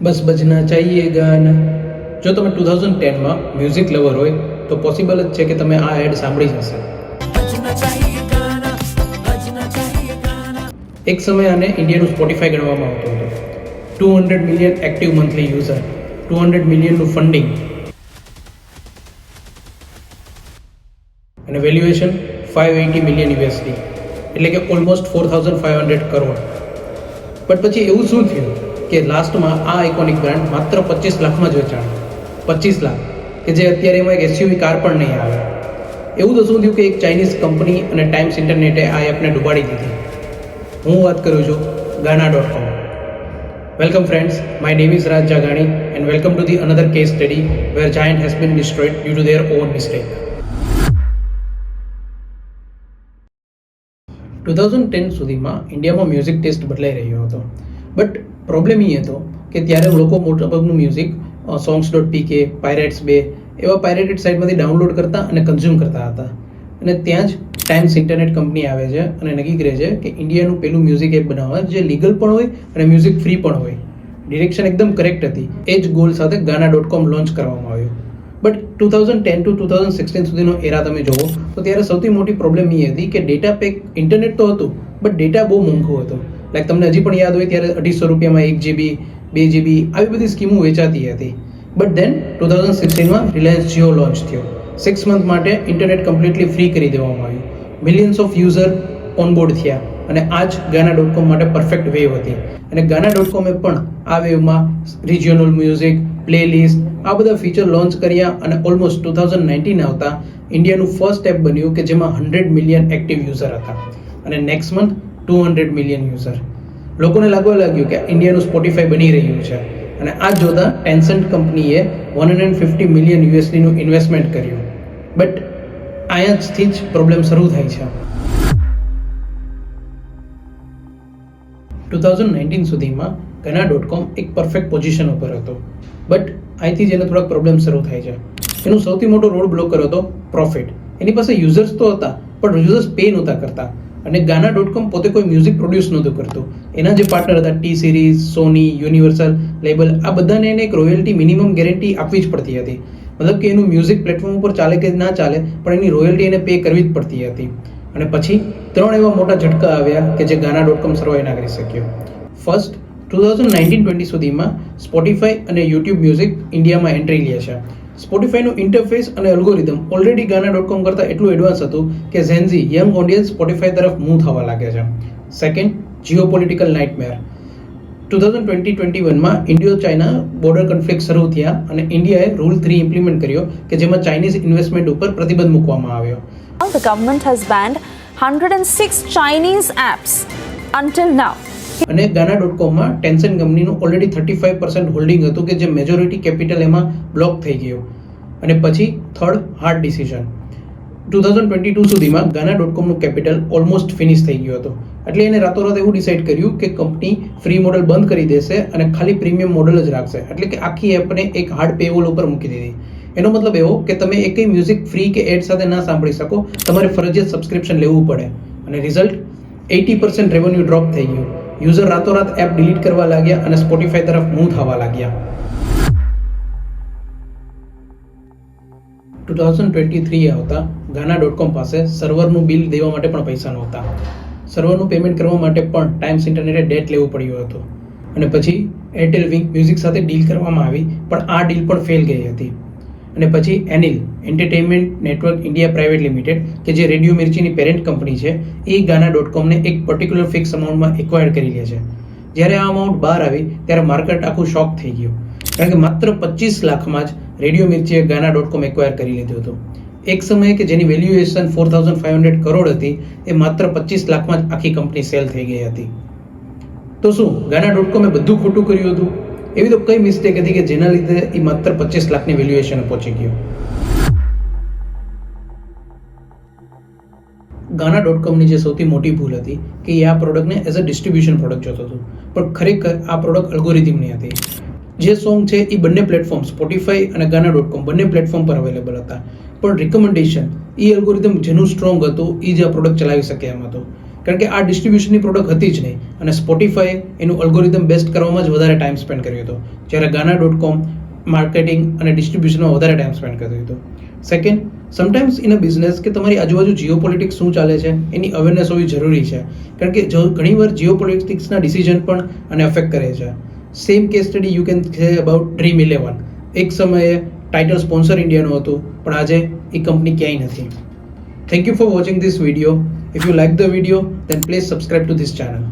બસ બजना चाहिए ગાના. જો તમે 2010માં મ્યુઝિક લવર હોય તો પોસિબલ જ છે કે તમે આ એડ સાંભળી જ હશે. એક સમયે આને ઇન્ડિયાનું સ્પોટીફાઈ ગણવામાં આવતું હતું. 200 મિલિયન એક્ટિવ મંથલી યુઝર, 200 મિલિયનનું ફંડિંગ અને વેલ્યુએશન 580 મિલિયન યુએસડી, એટલે કે ઓલમોસ્ટ 4500 કરોડ. બટ પછી એવું શું થયું કે લાસ્ટમાં આ આઇકોનિક બ્રાન્ડ માત્ર 25 લાખમાં જ વેચાણી. 25 લાખ, કે જે અત્યારે એમાં એક એસયુવી કાર પણ નહીં આવે. એવું તો શું થયું કે એક ચાઇનીઝ કંપની અને ટાઈમ્સ ઇન્ટરનેટે આ એપને ડૂબાડી દીધી. હું વાત કરું છું ગાના.com. Welcome friends, my name is Raj Jagani and welcome to the another case study where giant has been destroyed due to their own mistake. 2010 સુધીમાં ઇન્ડિયામાં મ્યુઝિક ટેસ્ટ બદલાઈ રહ્યો હતો. બટ પ્રોબ્લેમ એ હતો કે ત્યારે લોકો મોટાભાગનું મ્યુઝિક songs.pk, પાયરેટ્સ 2 એવા પાયરેટેડ સાઇટમાંથી ડાઉનલોડ કરતા અને કન્ઝ્યુમ કરતા હતા. અને ત્યાં જ ટાઈમ્સ ઇન્ટરનેટ કંપની આવે છે અને નક્કી કરે છે કે ઇન્ડિયાનું પેલું મ્યુઝિક એપ બનાવવા જે લીગલ પણ હોય અને મ્યુઝિક ફ્રી પણ હોય. ડિરેક્શન એકદમ કરેક્ટ હતી. એ જ ગોલ સાથે ગાના.com લોન્ચ કરવામાં આવ્યું. બટ 2010 ટુ 2016 સુધીનો એરા તમે જુઓ તો ત્યારે સૌથી મોટી પ્રોબ્લેમ એ હતી કે ડેટા પેક ઇન્ટરનેટ તો હતું, બટ ડેટા બહુ મોંઘું હતું. લાઈક તમને હજી પણ યાદ હોય ત્યારે 250 રૂપિયામાં 1 GB 2 GB આવી બધી સ્કીમો વેચાતી હતી. બટ દેન 2016માં રિલાયન્સ જીઓ લોન્ચ થયો. 6 મંથ માટે ઇન્ટરનેટ કમ્પ્લીટલી ફ્રી કરી દેવામાં આવ્યું. મિલિયન્સ ઓફ યુઝર ઓનબોર્ડ થયા અને આ જ ગાના.com માટે પરફેક્ટ વેવ હતી. અને ગાના.com પણ આ વેવમાં રિજિયોનલ મ્યુઝિક, પ્લેલિસ્ટ આ બધા ફીચર લોન્ચ કર્યા અને ઓલમોસ્ટ 2019 આવતા ઇન્ડિયાનું ફર્સ્ટ એપ બન્યું કે જેમાં 100 મિલિયન એક્ટિવ યુઝર હતા અને નેક્સ્ટ મંથ 200 મિલિયન યુઝર. લોકોને લાગવા લાગ્યું કે ઇન્ડિયાનું સ્પોટીફાઈ બની રહ્યું છે અને આ જોતા ટેન્સન્ટ કંપનીએ 150 મિલિયન યુએસડીનું ઇન્વેસ્ટમેન્ટ કર્યું. બટ અહીંયાથી જ પ્રોબ્લેમ શરૂ થાય છે. 2019 સુધીમાં ગાના.com એક પરફેક્ટ પોઝિશન ઉપર હતો. બટ અહીંથી જ એને થોડાક પ્રોબ્લેમ શરૂ થાય છે. એનું સૌથી મોટો રોડ બ્લોકર હતો પ્રોફિટ. એની પાસે યુઝર્સ તો હતા પણ યુઝર્સ પે નહોતા કરતા અને ગાના.com પોતે કોઈ મ્યુઝિક પ્રોડ્યુસ નહોતું કરતું. એના જે પાર્ટનર હતા ટી સિરીઝ, સોની, યુનિવર્સલ લેબલ, આ બધાને એને એક રોયલ્ટી મિનિમમ ગેરંટી આપવી જ પડતી હતી. મતલબ કે એનું મ્યુઝિક પ્લેટફોર્મ ઉપર ચાલે કે ના ચાલે પણ એની રોયલ્ટી એને પે કરવી જ પડતી હતી. અને પછી 3 એવા મોટા ઝટકા આવ્યા કે જે ગાના.com સર્વાઈવ ના કરી શક્યો. ફર્સ્ટ, 2019-20 સુધીમાં સ્પોટીફાઈ અને યુટ્યુબ મ્યુઝિક ઇન્ડિયામાં એન્ટ્રી લે છે. સ્પોટીફાઈનું ઇન્ટરફેસ અને એલ્ગોરિધમ ઓલરેડી ગાના.com કરતાં એટલું એડવાન્સ હતું કે ઝેન્ઝી યંગ ઓડિયન્સ સ્પોટીફાઈ તરફ મૂવ થવા લાગે છે. Second, geopolitical nightmare. 2020-21માં ઇન્ડિયો ચાઇના બોર્ડર કોન્ફ્લિક્ટ શરૂ થયા અને ઇન્ડિયાએ રૂલ 3 ઇમ્પ્લિમેન્ટ કર્યો કે જેમાં ચાઇનીઝ ઇન્વેસ્ટમેન્ટ ઉપર પ્રતિબંધ મૂકવામાં આવ્યો. The government has banned 106 Chinese apps until now. અને ગાના.comમાં ટેન્સન્ટ કંપનીનું ઓલરેડી 35% હોલ્ડિંગ હતું કે જે મેજોરિટી કેપિટલ એમાં બ્લોક થઈ ગયું. અને પછી થર્ડ, હાર્ડ ડિસિઝન. 2022 સુધીમાં ગાના.comનું કેપિટલ ઓલમોસ્ટ ફિનિશ થઈ ગયું હતું. એટલે એને રાતોરાત એવું ડિસાઇડ કર્યું કે કંપની ફ્રી મોડલ બંધ કરી દેશે અને ખાલી પ્રીમિયમ મોડલ જ રાખશે. એટલે કે આખી એપને એક હાર્ડ પેવોલ ઉપર મૂકી દીધી. એનો મતલબ એવો કે તમે એકય મ્યુઝિક ફ્રી કે એડ સાથે ના સાંભળી શકો, તમારે ફરજિયાત સબસ્ક્રિપ્શન લેવું પડે. અને રિઝલ્ટ 80% રેવન્યુ ડ્રોપ થઈ ગયું. યુઝર રાતોરાત એપ ડિલીટ કરવા લાગ્યા અને સ્પોટીફાઈ તરફ મૂવ થવા લાગ્યા. 2023 આવતા ગાના.com પાસે સર્વરનું બિલ દેવા માટે પણ પૈસા નહોતા. સર્વરનું પેમેન્ટ કરવા માટે પણ ટાઈમ્સ ઇન્ટરનેટે ડેટ લેવું પડ્યું હતું. અને પછી એરટેલ વિંગ મ્યુઝિક સાથે ડીલ કરવામાં આવી પણ આ ડીલ પણ ફેલ ગઈ હતી. અને પછી Anil entertainment network India private limited કે જે રેડિયો મિર્ચીની પેરેન્ટ કંપની છે એ ગાના.comને એક પર્ટિક્યુલર ફિક્સ અમાઉન્ટમાં એક્વાયર કરી લે છે. જ્યારે આ અમાઉન્ટ બહાર આવી ત્યારે માર્કેટ આખું શોક થઈ ગયું, કારણ કે માત્ર 25 લાખમાં જ રેડિયો મિર્ચીએ ગાના.com એક્વાયર કરી લીધું હતું. એક સમયે કે જેની વેલ્યુએશન 4500 કરોડ હતી એ માત્ર 25 લાખમાં જ આખી કંપની સેલ થઈ ગઈ હતી. તો શું ગાના.comએ બધું ખોટું કર્યું હતું? એવી તો કઈ મિસ્ટેક હતી કે જેના લીધે એ માત્ર 25 લાખની વેલ્યુએશન પહોંચી ગયું? ગાના.comની જે સૌથી મોટી ભૂલ હતી કે એ આ પ્રોડક્ટને એઝ અ ડિસ્ટ્રીબ્યુશન પ્રોડક્ટ જોતો હતું, પણ ખરેખર આ પ્રોડક્ટ અલ્ગોરિધમની હતી. જે સોંગ છે એ બંને પ્લેટફોર્મ સ્પોટીફાઈ અને ગાના.com બંને પ્લેટફોર્મ પર અવેલેબલ હતા, પણ રિકમેન્ડેશન એ એલ્ગોરિધમ જેનું સ્ટ્રોંગ હતું એ જ આ પ્રોડક્ટ ચલાવી શકે એમ હતું. કારણ કે આ ડિસ્ટ્રીબ્યુશનની પ્રોડક્ટ હતી જ નહીં, અને સ્પોટિફાઈએ એનું અલ્ગોરિધમ બેસ્ટ કરવામાં જ વધારે ટાઈમ સ્પેન્ડ કર્યો હતો, જ્યારે ગાના.com માર્કેટિંગ અને ડિસ્ટ્રીબ્યુશનમાં વધારે ટાઈમ સ્પેન્ડ કર્યો હતો. Second, sometimes in a business કે તમારી આજુબાજુ જીઓપોલિટિક્સ શું ચાલે છે એની અવેરનેસ હોવી જરૂરી છે, કારણ કે ઘણીવાર જીઓપોલિટિક્સના ડિસિઝન પણ આને અફેક્ટ કરે છે. Same case study you can say about Dream11. એક સમયે ટાઇટલ સ્પોન્સર ઇન્ડિયાનું હતું, પણ આજે એ કંપની ક્યાંય નથી. Thank you for watching this video. If you like the video, then please subscribe to this channel.